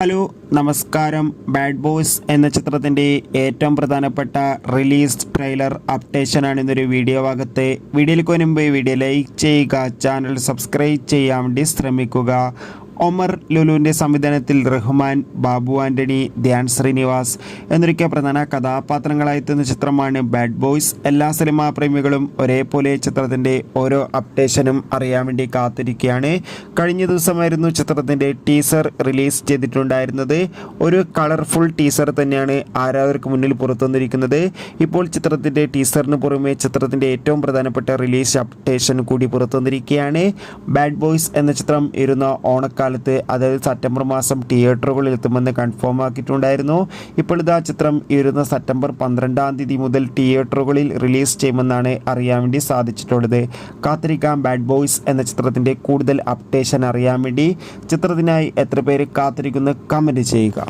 Hello നമസ്കാരം. Bad boys എന്ന ചിത്രത്തിൻ്റെ ഏറ്റവും പ്രധാനപ്പെട്ട റിലീസ് ട്രെയിലർ അപ്ഡേഷനാണ് ഇന്നൊരു വീഡിയോ ഭാഗത്ത്. വീഡിയോയിൽ മുൻപ് വീഡിയോ ലൈക്ക് ചെയ്യുക, ചാനൽ സബ്സ്ക്രൈബ് ചെയ്യാൻ വേണ്ടി ശ്രമിക്കുക. ഒമർ ലുലുവിൻ്റെ സംവിധാനത്തിൽ റഹ്മാൻ, ബാബു ആൻ്റണി, ധ്യാൻ ശ്രീനിവാസ് എന്നൊക്കെ പ്രധാന കഥാപാത്രങ്ങളായെത്തുന്ന ചിത്രമാണ് ബാഡ് ബോയ്സ്. എല്ലാ സിനിമാ പ്രേമികളും ഒരേപോലെ ചിത്രത്തിൻ്റെ ഓരോ അപ്ഡേഷനും അറിയാൻ വേണ്ടി കാത്തിരിക്കുകയാണ്. കഴിഞ്ഞ ദിവസമായിരുന്നു ചിത്രത്തിൻ്റെ ടീസർ റിലീസ് ചെയ്തിട്ടുണ്ടായിരുന്നത്. ഒരു കളർഫുൾ ടീസർ തന്നെയാണ് ആരാധകർക്ക് മുന്നിൽ പുറത്തുവന്നിരിക്കുന്നത്. ഇപ്പോൾ ചിത്രത്തിൻ്റെ ടീസറിന് പുറമെ ചിത്രത്തിൻ്റെ ഏറ്റവും പ്രധാനപ്പെട്ട റിലീസ് അപ്ഡേഷൻ കൂടി പുറത്തുവന്നിരിക്കുകയാണ്. ബാഡ് ബോയ്സ് എന്ന ചിത്രം ഇരുന്ന ഓണക്കാലത്ത്, അതായത് സെപ്റ്റംബർ മാസം തിയേറ്ററുകളിൽ എത്തുമെന്ന് കൺഫേം ആക്കിയിട്ടുണ്ടായിരുന്നു. ഇപ്പോൾ ഇതാ ചിത്രം ഇരുന്ന സെപ്റ്റംബർ 12-ാം തീയതി മുതൽ തിയേറ്ററുകളിൽ റിലീസ് ചെയ്യുമെന്നാണ് അറിയാൻ വേണ്ടി സാധിച്ചിട്ടുള്ളത്. കാത്തിരിക്കാം ബാഡ് ബോയ്സ് എന്ന ചിത്രത്തിൻ്റെ കൂടുതൽ അപ്ഡേഷൻ അറിയാൻ വേണ്ടി. ചിത്രത്തിനായി എത്ര പേര് കാത്തിരിക്കുന്നു കമൻറ്റ് ചെയ്യുക.